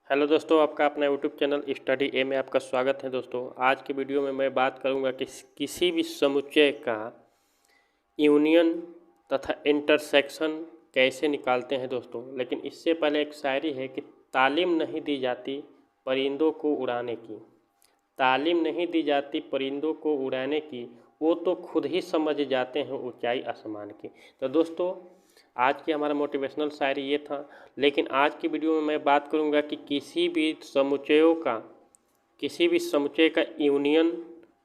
Hello दोस्तों, आपका अपना यूट्यूब चैनल स्टडी ए में आपका स्वागत है। दोस्तों, आज की वीडियो में मैं बात करूंगा कि किसी भी समुच्चय का यूनियन तथा इंटरसेक्शन कैसे निकालते हैं दोस्तों। लेकिन इससे पहले एक शायरी है कि तालीम नहीं दी जाती परिंदों को उड़ाने की, तालीम नहीं दी जाती परिंदों को उड़ाने की, वो तो खुद ही समझ जाते हैं ऊंचाई आसमान की। तो दोस्तों, आज की हमारा मोटिवेशनल शायरी ये था। लेकिन आज की वीडियो में मैं बात करूंगा कि किसी भी समुच्चय का यूनियन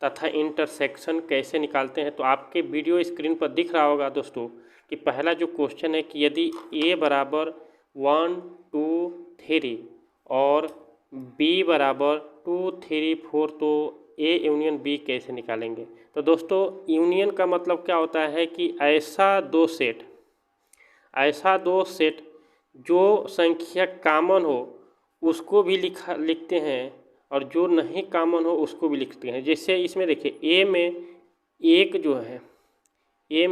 तथा इंटरसेक्शन कैसे निकालते हैं। तो आपके वीडियो स्क्रीन पर दिख रहा होगा दोस्तों कि पहला जो क्वेश्चन है कि यदि a बराबर 1 2 3 और b बराबर 2 3 4 तो a यूनियन b कैसे निकालेंगे। तो दोस्तों, यूनियन का मतलब क्या होता है कि ऐसा दो सेट जो संख्या कामन हो उसको भी लिखते हैं और जो नहीं कामन हो उसको भी लिखते हैं। जैसे इसमें देखिए ए में एक जो है, ए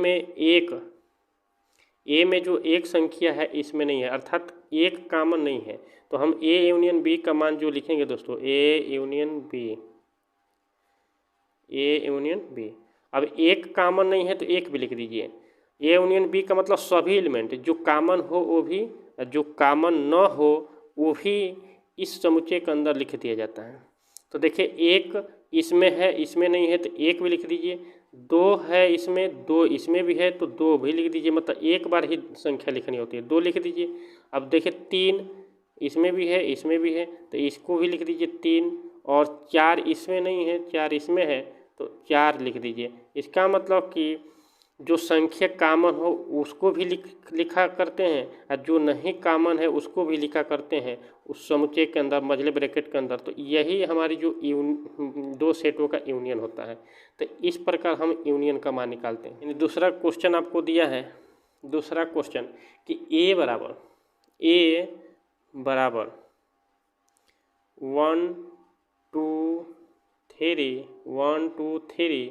में जो एक संख्या है इसमें नहीं है, अर्थात एक कामन नहीं है। तो हम ए यूनियन बी का मान जो लिखेंगे दोस्तों, ए यूनियन बी। अब एक कामन नहीं है तो एक भी लिख दीजिए। ए यूनियन बी का मतलब सभी एलिमेंट जो कामन हो वो भी, जो कामन न हो वो भी इस समुच्चय के अंदर लिख दिया जाता है। तो देखिए एक इसमें है, इसमें नहीं है तो एक भी लिख दीजिए। दो है इसमें, दो इसमें भी है तो दो भी लिख दीजिए, मतलब एक बार ही संख्या लिखनी होती है, दो लिख दीजिए। अब देखिए तीन इसमें भी है, इसमें भी है तो इसको भी लिख दीजिए तीन। और चार इसमें नहीं है, चार इसमें है तो चार लिख दीजिए। इसका मतलब कि जो संख्या कामन हो उसको भी लिखा करते हैं और जो नहीं कामन है उसको भी लिखा करते हैं उस समुच्चय के अंदर, मझले ब्रैकेट के अंदर। तो यही हमारी जो दो सेटों का यूनियन होता है। तो इस प्रकार हम यूनियन का मान निकालते हैं। दूसरा क्वेश्चन आपको दिया है, दूसरा क्वेश्चन कि ए बराबर 1 2 3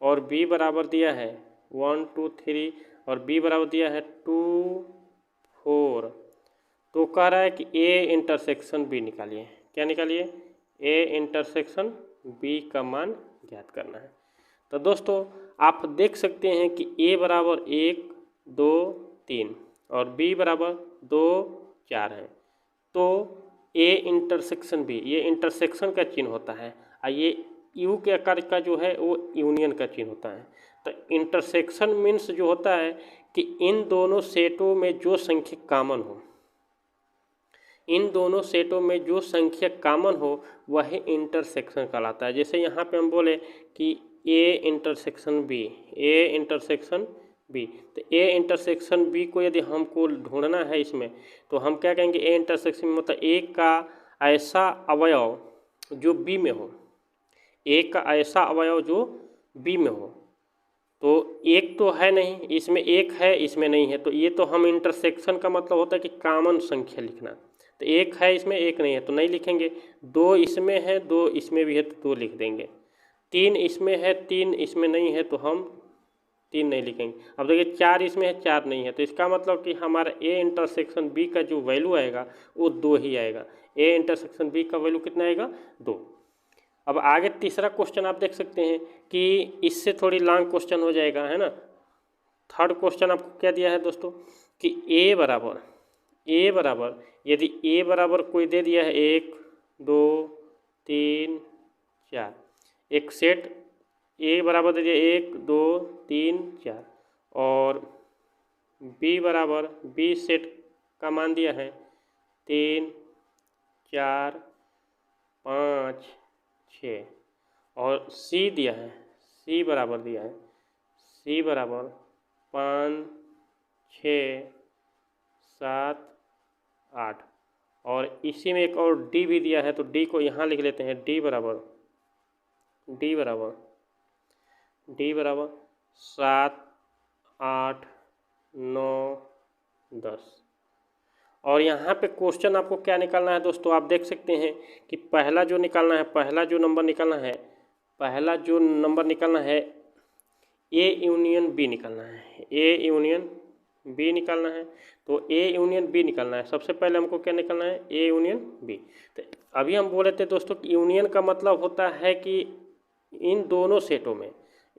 और बी बराबर दिया है 1 2 3 और बी बराबर दिया है 2 4। तो कह रहा है कि ए इंटरसेक्शन बी निकालिए। क्या निकालिए? ए इंटरसेक्शन बी का मान ज्ञात करना है। तो दोस्तों, आप देख सकते हैं कि ए बराबर 1 2 3 और बी बराबर 2 4 है। तो ए इंटरसेक्शन बी, ये इंटरसेक्शन का चिन्ह होता है और ये यू के आकार का जो है वो यूनियन का चिन्ह होता है। तो इंटरसेक्शन मीन्स जो होता है कि इन दोनों सेटों में जो संख्या कामन हो, इन दोनों सेटों में जो संख्या कामन हो वह इंटरसेक्शन कहलाता है। जैसे यहाँ पे हम बोले कि ए इंटरसेक्शन बी, तो ए इंटरसेक्शन बी को यदि हमको ढूंढना है इसमें तो हम क्या कहेंगे, ए इंटरसेक्शन मतलब ए का ऐसा अवयव जो बी में हो, एक का ऐसा अवयव जो बी में हो। तो एक तो है नहीं, इसमें एक है इसमें नहीं है, तो ये तो हम इंटरसेक्शन का मतलब होता है कि कॉमन संख्या लिखना। तो एक है इसमें एक नहीं है तो नहीं लिखेंगे, दो इसमें है दो इसमें भी है तो दो लिख देंगे, तीन इसमें है तीन इसमें नहीं है तो हम तीन नहीं लिखेंगे। अब देखिए चार इसमें है चार नहीं है, तो इसका मतलब कि हमारा ए इंटरसेक्शन बी का जो वैल्यू आएगा वो दो ही आएगा। ए इंटरसेक्शन बी का वैल्यू कितना आएगा? दो। अब आगे तीसरा क्वेश्चन आप देख सकते हैं कि इससे थोड़ी लॉन्ग क्वेश्चन हो जाएगा, है ना। थर्ड क्वेश्चन आपको क्या दिया है दोस्तों कि ए बराबर यदि ए बराबर कोई दे दिया है 1 2 3 4, एक सेट ए बराबर दे दिया 1 2 3 4 और बी बराबर बी सेट का मान दिया है 3 4 5 6 और सी दिया है, सी बराबर दिया है, सी बराबर 5 6 7 8 और इसी में एक और डी भी दिया है। तो डी को यहाँ लिख लेते हैं, डी बराबर 7 8 9 10। और यहाँ पे क्वेश्चन आपको क्या निकालना है दोस्तों, आप देख सकते हैं कि पहला जो नंबर निकालना है ए यूनियन बी निकालना है, ए यूनियन बी निकालना है, तो ए यूनियन बी निकालना है। सबसे पहले हमको क्या निकालना है, ए यूनियन बी। तो अभी हम बोले थे दोस्तों कि यूनियन का मतलब होता है कि इन दोनों सेटों में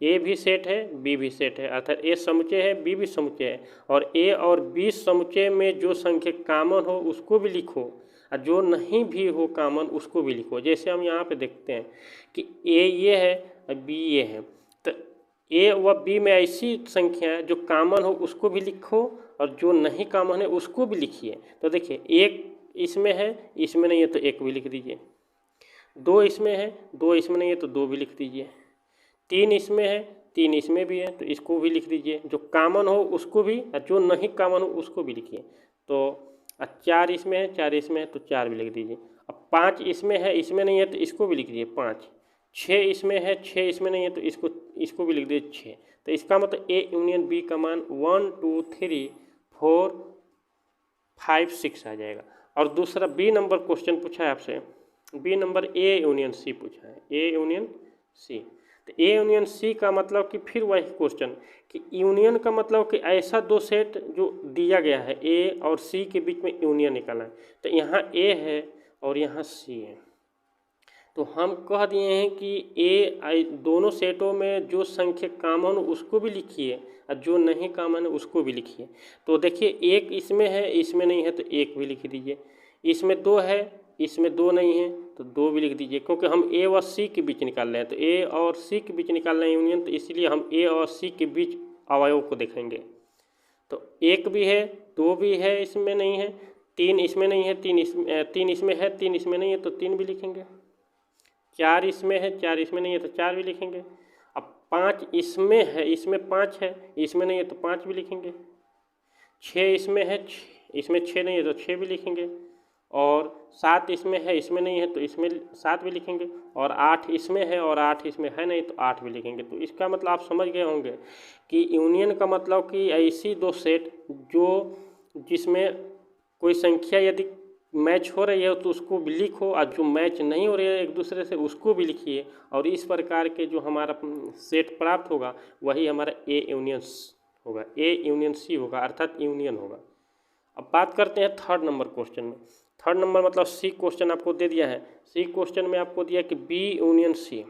ए भी सेट है, बी भी सेट है, अर्थात ए समुच्चय है, बी भी समुच्चय है, और ए और बी समुच्चय में जो संख्या कॉमन हो उसको भी लिखो, और जो नहीं भी हो कॉमन उसको भी लिखो। जैसे हम यहाँ पे देखते हैं कि ए ये है और बी ये है, तो ए व बी में ऐसी संख्या है जो कॉमन हो उसको भी लिखो और जो नहीं कॉमन है उसको भी लिखिए। तो देखिए एक इसमें है, इसमें नहीं है तो एक भी लिख दीजिए। दो इसमें है, दो इसमें नहीं है तो दो भी लिख दीजिए। तीन इसमें है, तीन इसमें भी है तो इसको भी लिख दीजिए। जो कॉमन हो उसको भी और जो नहीं कॉमन हो उसको भी लिखिए। तो चार इसमें है, चार इसमें है तो चार भी लिख दीजिए। अब पाँच इसमें है, इसमें नहीं है तो इसको भी लिख दीजिए पाँच। छः इसमें है, छः इसमें नहीं है तो इसको भी लिख दीजिए छः। तो इसका मतलब ए यूनियन बी का मान 1 2 3 4 5 6 आ जाएगा। और दूसरा बी नंबर क्वेश्चन पूछा है आपसे, B number A union C पूछा है, ए यूनियन सी। तो ए यूनियन सी का मतलब कि फिर वही क्वेश्चन कि यूनियन का मतलब कि ऐसा दो सेट जो दिया गया है ए और सी के बीच में यूनियन निकालना है। तो यहाँ ए है और यहाँ सी है, तो हम कह दिए हैं कि ए दोनों सेटों में जो संख्या कॉमन हो उसको भी लिखिए और जो नहीं कॉमन है उसको भी लिखिए। तो देखिए एक इसमें है, इसमें नहीं है तो एक भी लिख दीजिए। इसमें दो है, इसमें दो नहीं है तो दो भी लिख दीजिए, क्योंकि हम ए और सी के बीच निकाल रहे हैं। तो ए और सी के बीच निकाल रहे हैं यूनियन, तो इसलिए हम ए और सी के बीच अवयव को देखेंगे। तो एक भी है, दो भी है, इसमें नहीं है, तीन इसमें नहीं है, तीन इसमें है, तीन इसमें नहीं है तो तीन भी लिखेंगे। चार इसमें है, चार इसमें नहीं है तो चार भी लिखेंगे। अब पाँच इसमें है, इसमें पाँच है, इसमें नहीं है तो पाँच भी लिखेंगे। छः इसमें है, इसमें छः नहीं है तो छः भी लिखेंगे। और सात इसमें है, इसमें नहीं है तो इसमें सात भी लिखेंगे। और आठ इसमें है और आठ इसमें है नहीं तो आठ भी लिखेंगे। तो इसका मतलब आप समझ गए होंगे कि यूनियन का मतलब कि ऐसी दो सेट जो जिसमें कोई संख्या यदि मैच हो रही है तो उसको भी लिखो, और जो मैच नहीं हो रही है एक दूसरे से उसको भी लिखिए। और इस प्रकार के जो हमारा सेट प्राप्त होगा वही हमारा ए यूनियन होगा, ए यूनियन सी होगा, अर्थात यूनियन होगा। अब बात करते हैं थर्ड नंबर क्वेश्चन में। थर्ड नंबर मतलब सी क्वेश्चन आपको दे दिया है। सी क्वेश्चन में आपको दिया कि B union C,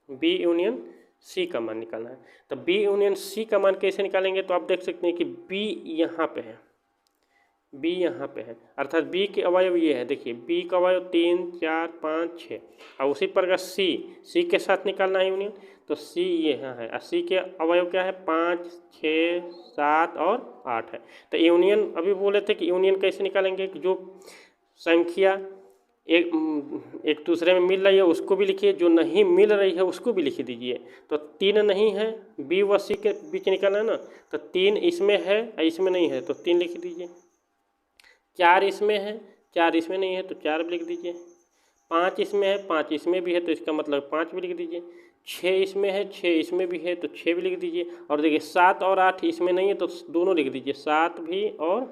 B union C का मान निकालना है। तो बी यूनियन सी का मान कैसे निकालेंगे, तो आप देख सकते हैं कि बी यहाँ पे है, बी यहाँ पे है, अर्थात बी के अवयव ये है। देखिए बी का अवयव 3 4 5 6, और उसी प्रकार सी के साथ निकालना है यूनियन। तो सी ये यहाँ है और सी के अवयव क्या है 5 6 7 और 8 है। तो यूनियन अभी बोले थे कि यूनियन कैसे निकालेंगे, कि जो संख्या एक दूसरे में मिल रही है उसको भी लिखिए, जो नहीं मिल रही है उसको भी लिख दीजिए। तो तीन नहीं है, बी व सी के बीच निकालना है ना, तो तीन इसमें है इसमें नहीं है तो तीन लिख दीजिए। चार इसमें है, चार इसमें नहीं है तो चार भी लिख दीजिए। पाँच इसमें है, पाँच इसमें भी है तो इसका मतलब पाँच भी लिख दीजिए। छः इसमें है, छः इसमें भी है तो छः भी लिख दीजिए। और देखिए सात और आठ इसमें नहीं है तो दोनों लिख दीजिए, सात भी और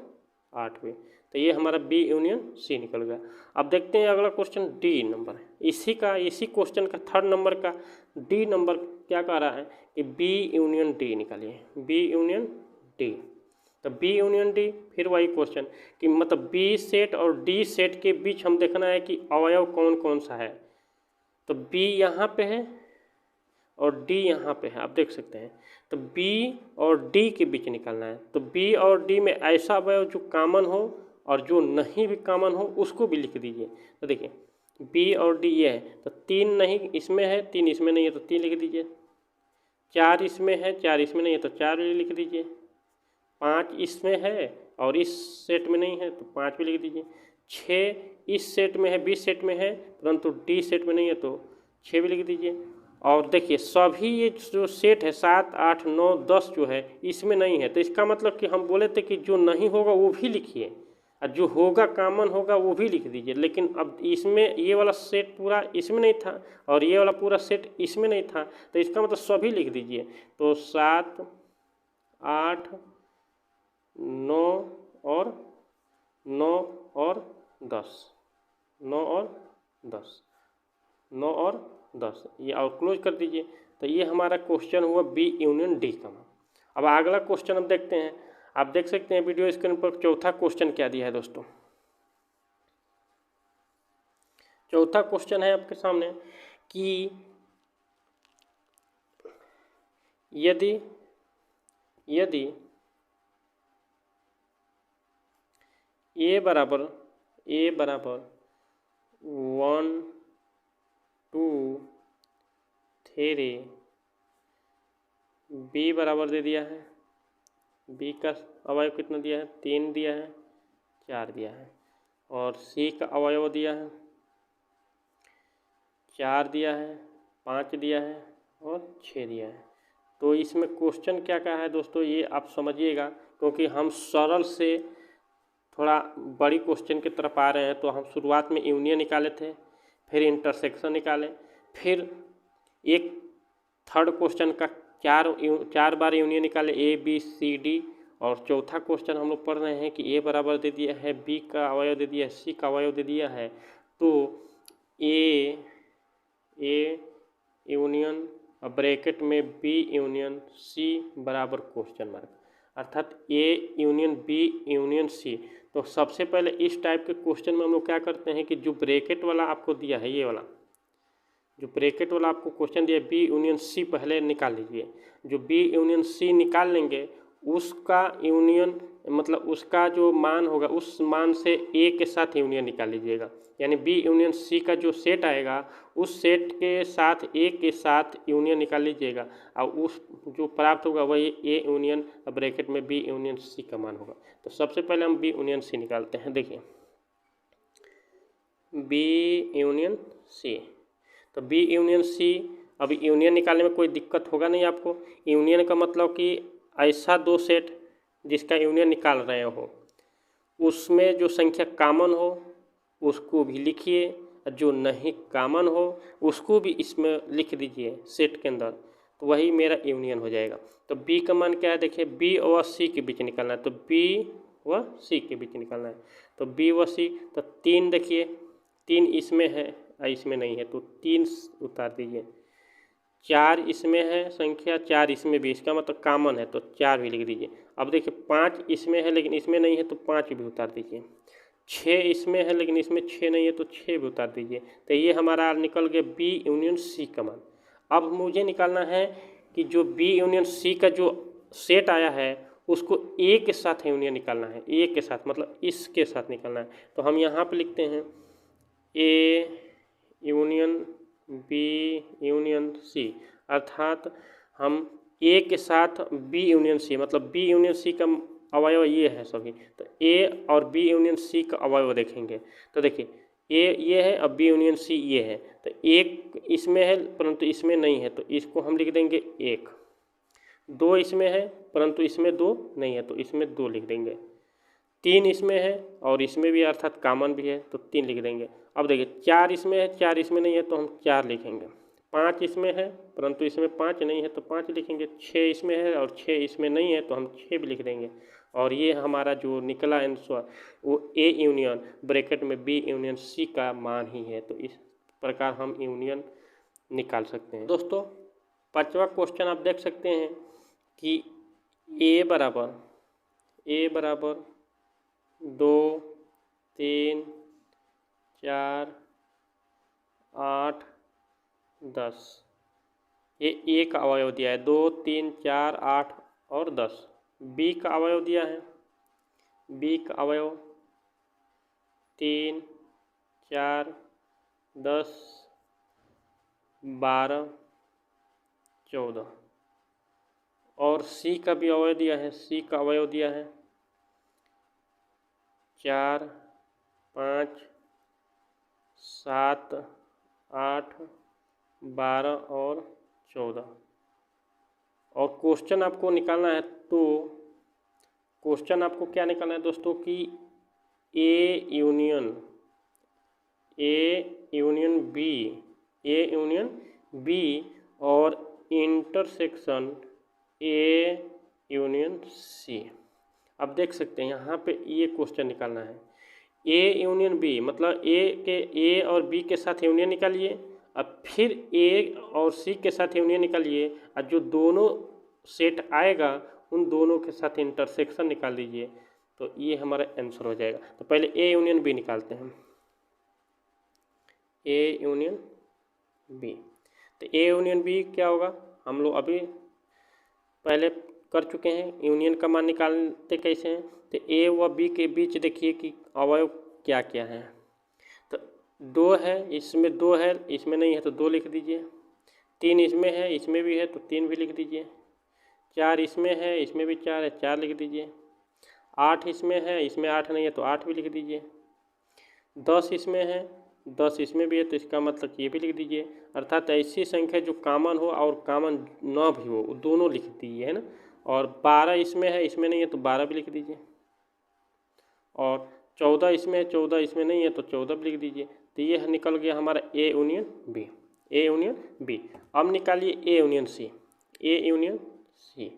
आठ भी। तो ये हमारा बी यूनियन सी निकल गया। अब देखते हैं अगला क्वेश्चन डी नंबर है, इसी क्वेश्चन का थर्ड नंबर का डी नंबर क्या कह रहा है कि बी यूनियन डी निकालिए, बी यूनियन डी। तो बी यूनियन डी फिर वही क्वेश्चन कि मतलब बी सेट और डी सेट के बीच हम देखना है कि अवयव कौन कौन सा है। तो बी यहाँ पे है और डी यहाँ पे है, आप देख सकते हैं। तो बी और डी के बीच निकालना है। तो बी और डी में ऐसा अवयव जो कॉमन हो और जो नहीं भी कॉमन हो उसको भी लिख दीजिए। तो देखिए बी और डी ये है, तो तीन नहीं इसमें है, तीन इसमें नहीं है तो तीन लिख दीजिए। चार इसमें है, चार इसमें नहीं है तो चार भी लिख दीजिए। पाँच इसमें है और इस सेट में नहीं है तो पाँच भी लिख दीजिए। छः इस सेट में है, बी सेट में है, परंतु डी सेट में नहीं है तो छः भी लिख दीजिए। और देखिए सभी ये जो सेट है 7 8 9 10 जो है इसमें नहीं है, तो इसका मतलब कि हम बोले थे कि जो नहीं होगा वो भी लिखिए और जो होगा कॉमन होगा वो भी लिख दीजिए। लेकिन अब इसमें ये वाला सेट पूरा इसमें नहीं था और ये वाला पूरा सेट इसमें नहीं था, तो इसका मतलब सभी लिख दीजिए। तो 7 8 9 और 9 और 10, 9 और 10, 9 और 10 ये और क्लोज कर दीजिए। तो ये हमारा क्वेश्चन हुआ बी यूनियन डी का। अब अगला क्वेश्चन हम देखते हैं। आप देख सकते हैं वीडियो स्क्रीन पर चौथा क्वेश्चन क्या दिया है दोस्तों। चौथा क्वेश्चन है आपके सामने कि यदि ए बराबर 1 2 3, बी बराबर दे दिया है, बी का अवयव कितना दिया है, 3 दिया है, 4 दिया है, और सी का अवयव दिया है 4 दिया है, 5 दिया है और 6 दिया है। तो इसमें क्वेश्चन क्या क्या है दोस्तों, ये आप समझिएगा, क्योंकि हम सरल से थोड़ा बड़ी क्वेश्चन की तरफ आ रहे हैं। तो हम शुरुआत में यूनियन निकाले थे, फिर इंटरसेक्शन निकाले, फिर एक थर्ड क्वेश्चन का चार बार यूनियन निकाले, ए बी सी डी, और चौथा क्वेश्चन हम लोग पढ़ रहे हैं कि ए बराबर दे दिया है, बी का अवयव दे दिया है, सी का अवयव दे दिया है। तो ए यूनियन ब्रैकेट में बी यूनियन सी बराबर क्वेश्चन मार्क, अर्थात A union B union C. तो सबसे पहले इस टाइप के क्वेश्चन में हम लोग क्या करते हैं कि जो ब्रैकेट वाला आपको दिया है, ये वाला जो ब्रैकेट वाला आपको क्वेश्चन दिया है बी यूनियन सी, पहले निकाल लीजिए। जो बी यूनियन सी निकाल लेंगे, उसका यूनियन मतलब उसका जो मान होगा उस मान से ए के साथ यूनियन निकाल लीजिएगा। यानी बी यूनियन सी का जो सेट आएगा उस सेट के साथ ए के साथ यूनियन निकाल लीजिएगा, और उस जो प्राप्त होगा वही ए यूनियन ब्रैकेट में बी यूनियन सी का मान होगा। तो सबसे पहले हम बी यूनियन सी निकालते हैं। देखिए बी यूनियन सी, तो बी यूनियन सी, अभी यूनियन निकालने में कोई दिक्कत होगा नहीं आपको। यूनियन का मतलब कि ऐसा दो सेट जिसका यूनियन निकाल रहे हो, उसमें जो संख्या कॉमन हो उसको भी लिखिए, जो नहीं कॉमन हो उसको भी इसमें लिख दीजिए सेट के अंदर, तो वही मेरा यूनियन हो जाएगा। तो बी का मान क्या है, देखिए बी और सी के बीच निकालना है, तो बी व सी के बीच निकालना है। तो बी व सी, तो 3 देखिए 3 इसमें है इसमें नहीं है, तो 3 उतार दीजिए। 4 इसमें है संख्या, 4 इसमें भी, इसका मतलब कॉमन है, तो 4 भी लिख दीजिए। अब देखिए 5 इसमें है लेकिन इसमें नहीं है, तो 5 भी उतार दीजिए। 6 इसमें है लेकिन इसमें 6 नहीं है, तो 6 भी उतार दीजिए। तो ये हमारा निकल गया बी यूनियन सी का मान। अब मुझे निकालना है कि जो बी यूनियन सी का जो सेट आया है उसको ए के साथ यूनियन निकालना है, ए के साथ मतलब इसके साथ निकालना है। तो हम यहाँ पे लिखते हैं A union B union C, अर्थात हम ए के साथ बी यूनियन सी, मतलब बी यूनियन सी का अवयव ये है सभी, तो ए और बी यूनियन सी का अवयव देखेंगे। तो देखिए ए ये है और बी यूनियन सी ये है, तो एक इसमें है परंतु इसमें नहीं है, तो इसको हम लिख देंगे 1। 2 इसमें है परंतु इसमें 2 नहीं है, तो इसमें 2 लिख देंगे। 3 इसमें है और इसमें भी अर्थात कॉमन भी है, तो 3 लिख देंगे। अब देखिए 4 इसमें है, 4 इसमें नहीं है, तो हम 4 लिखेंगे। 5 इसमें है परंतु इसमें 5 नहीं है, तो 5 लिखेंगे। 6 इसमें है और 6 इसमें नहीं है, तो हम 6 भी लिख देंगे। और ये हमारा जो निकला आंसर वो ए यूनियन ब्रैकेट में बी यूनियन सी का मान ही है। तो इस प्रकार हम यूनियन निकाल सकते हैं। दोस्तों 5वां क्वेश्चन आप देख सकते हैं कि ए बराबर 2 3 4 8 10, ये ए का अवयव दिया है 2 3 4 8 और 10। बी का अवयव दिया है, बी का अवयव 3 4 10 12 14, और सी का भी अवयव दिया है, सी का अवयव दिया है 4 5 7 8 12 और 14। और क्वेश्चन आपको निकालना है, तो क्वेश्चन आपको क्या निकालना है दोस्तों कि ए यूनियन बी और इंटरसेक्शन ए यूनियन सी। अब देख सकते हैं यहाँ पे ये क्वेश्चन निकालना है। ए यूनियन बी मतलब ए और बी के साथ यूनियन निकालिए, अब फिर ए और सी के साथ यूनियन निकालिए, और जो दोनों सेट आएगा उन दोनों के साथ इंटरसेक्शन निकाल दीजिए, तो ये हमारा आंसर हो जाएगा। तो पहले ए यूनियन बी निकालते हैं हम, ए यूनियन बी। तो ए यूनियन बी क्या होगा, हम लोग अभी पहले कर चुके हैं। यूनियन का मान निकालते कैसे हैं, तो ए व बी के बीच देखिए कि अवयव क्या क्या है। तो 2 है, इसमें 2 है, इसमें नहीं है तो 2 लिख दीजिए। 3 इसमें है, इसमें भी है तो 3 भी लिख दीजिए। 4 इसमें है, इसमें भी 4 है, 4 लिख दीजिए। 8 इसमें है, इसमें 8 नहीं है तो 8 भी लिख दीजिए। 10 इसमें है, 10 इसमें भी है तो इसका मतलब ये भी लिख दीजिए। अर्थात ऐसी संख्या जो कॉमन हो और कॉमन ना भी हो, वो दोनों लिख दीजिए, है ना। और 12 इसमें है, इसमें नहीं है तो 12 भी लिख दीजिए। और 14 इसमें है, 14 इसमें नहीं है तो 14 भी लिख दीजिए। तो ये निकल गया हमारा A union B, A union B. अब निकालिए A union C, A union C,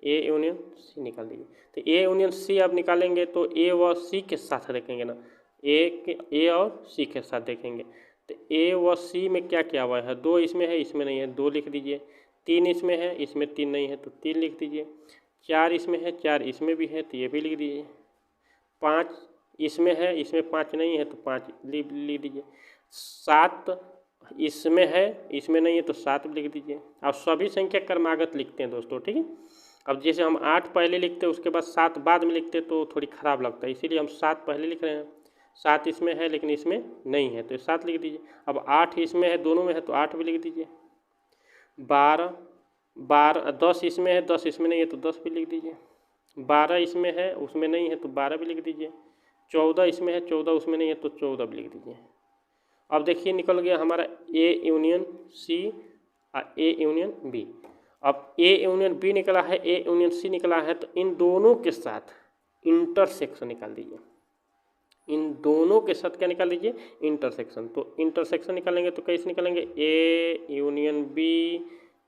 A union C निकाल दीजिए। तो ए यूनियन सी आप निकालेंगे तो ए व सी के साथ देखेंगे ना, ए और सी के साथ देखेंगे। तो ए व सी में क्या क्या हुआ है, 2 इसमें है, इसमें नहीं है, 2 लिख दीजिए। 3 इसमें है, इसमें 3 नहीं है तो 3 लिख दीजिए। 4 इसमें है, 4 इसमें भी है तो ये भी लिख दीजिए। 5 इसमें है, इसमें 5 नहीं है तो 5 लिख दीजिए। 7 इसमें है, इसमें नहीं है तो 7 लिख दीजिए। अब सभी संख्या क्रमागत लिखते हैं दोस्तों, ठीक है। अब जैसे हम 8 पहले लिखते हैं, उसके बाद 7 बाद में लिखते तो थोड़ी ख़राब लगता है, इसीलिए हम 7 पहले लिख रहे हैं। 7 इसमें है लेकिन इसमें नहीं है तो 7 लिख दीजिए। अब 8 इसमें है, दोनों में है तो 8 भी लिख दीजिए। 10 इसमें है, 10 इसमें नहीं है तो 10 भी लिख दीजिए। 12 इसमें है, उसमें नहीं है तो 12 भी लिख दीजिए। 14 इसमें है, 14 उसमें नहीं है तो 14 भी लिख दीजिए। अब देखिए निकल गया हमारा ए यूनियन सी और ए यूनियन बी। अब ए यूनियन बी निकला है, ए यूनियन सी निकला है, तो इन दोनों के साथ इंटरसेक्शन निकाल दीजिए। इन दोनों के साथ क्या निकाल दीजिए, इंटरसेक्शन। तो इंटरसेक्शन निकालेंगे तो कैसे निकालेंगे, ए यूनियन बी,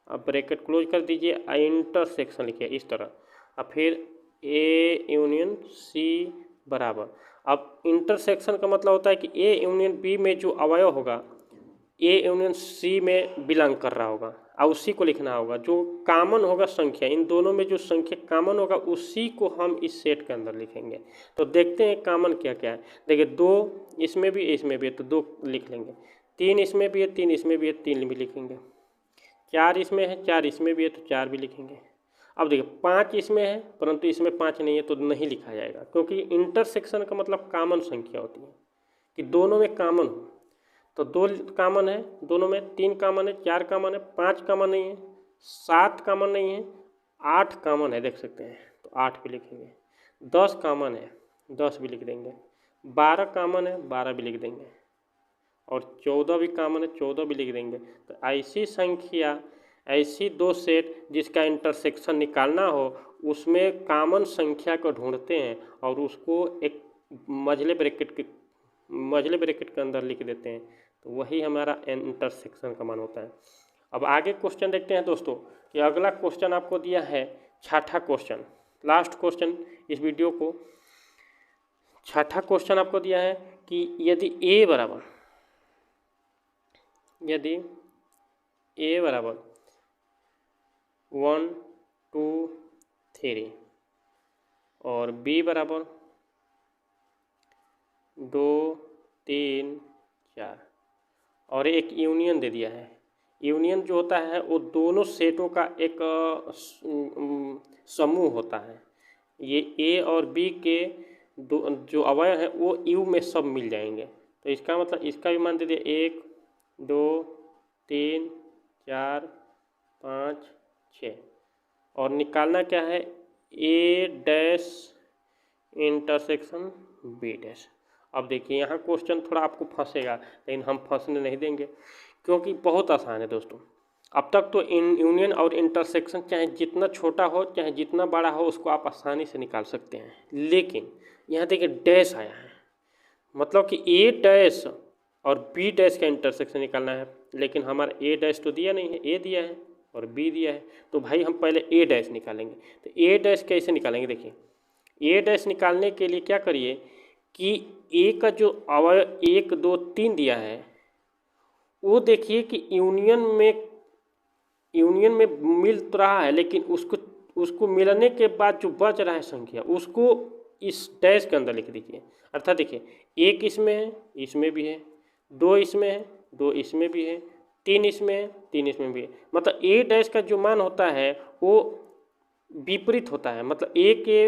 अब ब्रैकेट क्लोज कर दीजिए, इंटरसेक्शन लिखिए इस तरह। अब फिर ए यूनियन सी बराबर, अब इंटरसेक्शन का मतलब होता है कि ए यूनियन बी में जो अवयव होगा ए यूनियन सी में बिलोंग कर रहा होगा और उसी को लिखना होगा। जो कॉमन होगा संख्या, इन दोनों में जो संख्या कॉमन होगा उसी को हम इस सेट के अंदर लिखेंगे। तो देखते हैं कॉमन क्या क्या है। देखिए 2 इसमें भी है तो 2 लिख लेंगे। 3 इसमें भी है, 3 इसमें भी है, 3 भी लिखेंगे। 4 इसमें है, 4 इसमें भी है तो 4 भी लिखेंगे। अब देखिए 5 इसमें है परंतु इसमें 5 नहीं है तो नहीं लिखा जाएगा, क्योंकि इंटरसेक्शन का मतलब कॉमन संख्या होती है कि दोनों में कॉमन हो। तो 2 कॉमन है दोनों में, 3 कॉमन है, 4 कॉमन है, 5 कॉमन नहीं है, 7 कॉमन नहीं है, 8 कॉमन है, देख सकते हैं तो 8 भी लिखेंगे। 10 कॉमन है, 10 भी लिख देंगे। 12 कॉमन है, 12 भी लिख देंगे। और 14 भी कॉमन है, 14 भी लिख देंगे। तो ऐसी संख्या, ऐसी 2 सेट जिसका इंटरसेक्शन निकालना हो, उसमें कॉमन संख्या को ढूंढते हैं और उसको एक मझले ब्रैकेट के अंदर लिख देते हैं, तो वही हमारा इंटरसेक्शन का मान होता है। अब आगे क्वेश्चन देखते हैं दोस्तों कि अगला क्वेश्चन आपको दिया है 6ठा क्वेश्चन, लास्ट क्वेश्चन इस वीडियो को। 6ठा क्वेश्चन आपको दिया है कि यदि ए बराबर 1 2 3 और बी बराबर 2 3 4 और एक यूनियन दे दिया है। यूनियन जो होता है वो दोनों सेटों का एक समूह होता है। ये ए और बी के जो अवयव हैं वो यू में सब मिल जाएंगे। तो इसका मतलब इसका भी मान दे दिया 1 2 3 4 5 6 और निकालना क्या है, ए डैश इंटरसेक्शन बी डैश। अब देखिए यहाँ क्वेश्चन थोड़ा आपको फंसेगा, लेकिन हम फंसने नहीं देंगे क्योंकि बहुत आसान है दोस्तों। अब तक तो इन यूनियन और इंटरसेक्शन चाहे जितना छोटा हो चाहे जितना बड़ा हो उसको आप आसानी से निकाल सकते हैं, लेकिन यहाँ देखिए डैश आया है, मतलब कि ए डैश और बी डैश का इंटरसेक्शन निकालना है। लेकिन हमारा ए डैश तो दिया नहीं है, ए दिया है और बी दिया है, तो भाई हम पहले ए डैश निकालेंगे। तो ए डैश कैसे निकालेंगे, देखिए ए डैश निकालने के लिए क्या करिए कि ए का जो अवयव 1 2 3 दिया है वो देखिए कि यूनियन में मिल तो रहा है, लेकिन उसको मिलने के बाद जो बच रहा है संख्या उसको इस डैश के अंदर लिख दीजिए। अर्थात देखिए, एक इसमें है, इसमें भी है, दो इसमें है, दो इसमें भी है, तीन इसमें है, तीन इसमें भी है। मतलब ए डैश का जो मान होता है वो विपरीत होता है। मतलब ए के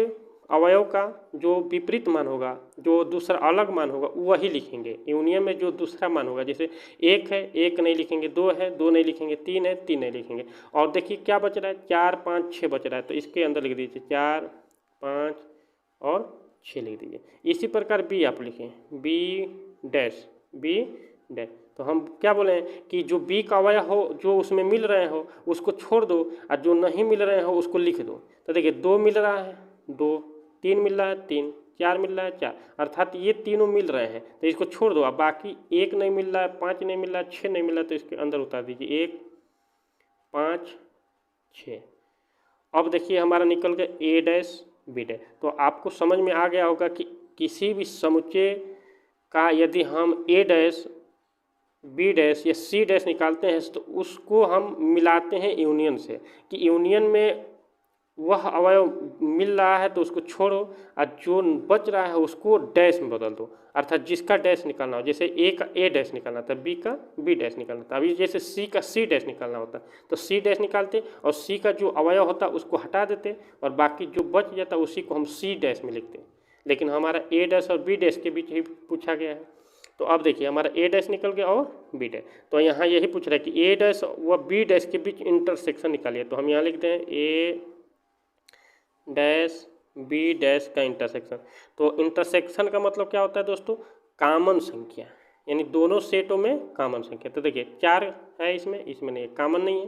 अवयव का जो विपरीत मान होगा, जो दूसरा अलग मान होगा, वही लिखेंगे। यूनियन में जो दूसरा मान होगा, जैसे एक है, एक नहीं लिखेंगे, दो है, दो नहीं लिखेंगे, तीन है, तीन नहीं लिखेंगे। और देखिए क्या बच रहा है, 4 5 6 बच रहा है, तो इसके अंदर लिख दीजिए 4 5 और 6 लिख दीजिए। इसी प्रकार बी आप लिखें, बी डैश, बी डैश। तो हम क्या बोले हैं कि जो बी का अवयव हो, जो उसमें मिल रहे हो उसको छोड़ दो, और जो नहीं मिल रहे हो उसको लिख दो। तो देखिए, दो मिल रहा है, दो, तीन मिल रहा है, तीन, चार मिल रहा है, चार, अर्थात ये तीनों मिल रहे हैं, तो इसको छोड़ दो। अब बाकी एक नहीं मिल रहा है, पाँच नहीं मिल रहा है, छः नहीं मिल रहा है, तो इसके अंदर उतार दीजिए 1 5 6। अब देखिए हमारा निकल गया ए डैश बी डैश। तो आपको समझ में आ गया होगा कि किसी भी समुच्चय का यदि हम ए डैश बी डैश या सी डैश निकालते हैं तो उसको हम मिलाते हैं यूनियन से, कि यूनियन में वह अवयव मिल रहा है तो उसको छोड़ो, और जो बच रहा है उसको डैश में बदल दो। अर्थात जिसका डैश निकालना हो, जैसे ए का ए डैश निकालना था, बी का बी डैश निकालना था, अभी जैसे सी का सी डैश निकालना होता तो सी डैश निकालते और सी का जो अवयव होता उसको हटा देते, और बाकी जो बच जाता उसी को हम सी डैश में लिखते। लेकिन हमारा ए डैश और बी डैश के बीच ही पूछा गया है। तो अब देखिए हमारा ए डैश निकल गया और बी डैश। तो यहाँ यही पूछ रहा है कि ए डैश व बी डैश के बीच इंटरसेक्शन निकालिए। तो हम यहाँ लिखते हैं ए डैश बी डैश का इंटरसेक्शन। तो इंटरसेक्शन का मतलब क्या होता है दोस्तों, कॉमन संख्या, यानी दोनों सेटों में कॉमन संख्या। तो देखिए 4 है इसमें, इसमें नहीं है, कॉमन नहीं है।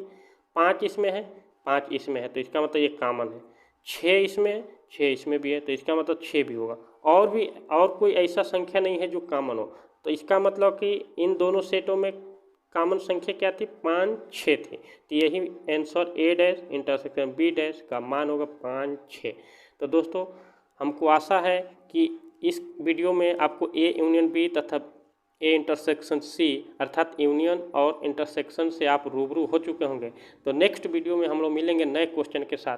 5 इसमें है, 5 इसमें है, तो इसका मतलब ये कॉमन है। 6 इसमें है, 6 इसमें भी है, तो इसका मतलब 6 भी होगा। और भी और कोई ऐसा संख्या नहीं है जो कॉमन हो, तो इसका मतलब कि इन दोनों सेटों में कॉमन संख्या क्या थी, 5 6 थी। तो यही answer A dash intersection B dash का मान होगा 5 6। तो दोस्तों हमको आशा है कि इस वीडियो में आपको ए यूनियन बी तथा ए इंटरसेक्शन सी अर्थात यूनियन और इंटरसेक्शन से आप रूबरू हो चुके होंगे। तो नेक्स्ट वीडियो में हम लोग मिलेंगे नए क्वेश्चन के साथ।